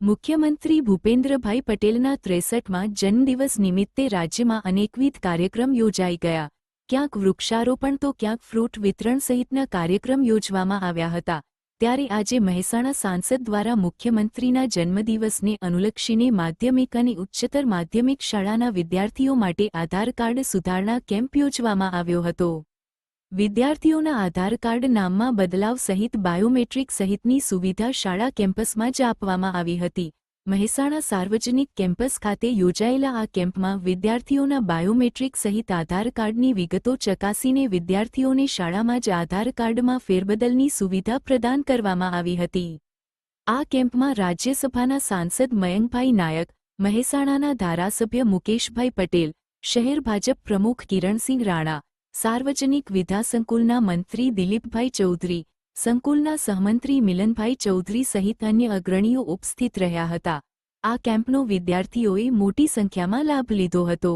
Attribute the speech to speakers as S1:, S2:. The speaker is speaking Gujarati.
S1: મુખ્યમંત્રી ભૂપેન્દ્રભાઈ પટેલના 63મા જન્મદિવસ નિમિત્તે રાજ્યમાં અનેકવિધ કાર્યક્રમ યોજાઈ ગયા. ક્યાંક વૃક્ષારોપણ તો ક્યાંક ફ્રૂટ વિતરણ સહિતના કાર્યક્રમ યોજવામાં આવ્યા હતા. ત્યારે આજે મહેસાણા સાંસદ દ્વારા મુખ્યમંત્રીના જન્મદિવસને અનુલક્ષીને માધ્યમિક અને ઉચ્ચતર માધ્યમિક શાળાના વિદ્યાર્થીઓ માટે આધાર કાર્ડ સુધારણા કેમ્પ યોજવામાં આવ્યો હતો. વિદ્યાર્થીઓના આધાર કાર્ડ નામમાં બદલાવ સહિત બાયોમેટ્રિક સહિતની સુવિધા શાળા કેમ્પસમાં જ આપવામાં આવી હતી. મહેસાણા સાર્વજનિક કેમ્પસ ખાતે યોજાયેલા આ કેમ્પમાં વિદ્યાર્થીઓના બાયોમેટ્રિક સહિત આધાર કાર્ડની વિગતો ચકાસીને વિદ્યાર્થીઓને શાળામાં જ આધાર કાર્ડમાં ફેરબદલની સુવિધા પ્રદાન કરવામાં આવી હતી. આ કેમ્પમાં રાજ્યસભાના સાંસદ મયંકભાઈ નાયક, મહેસાણાના ધારાસભ્ય મુકેશભાઈ પટેલ, શહેર ભાજપ પ્રમુખ કિરણસિંહ રાણા, સાર્વજનિક વિદ્યા સંકુલના મંત્રી દિલીપભાઈ ચૌધરી, સંકુલના સહમંત્રી મિલનભાઈ ચૌધરી સહિત અન્ય અગ્રણીઓ ઉપસ્થિત રહ્યા હતા. આ કેમ્પનો વિદ્યાર્થીઓએ મોટી સંખ્યામાં લાભ લીધો હતો.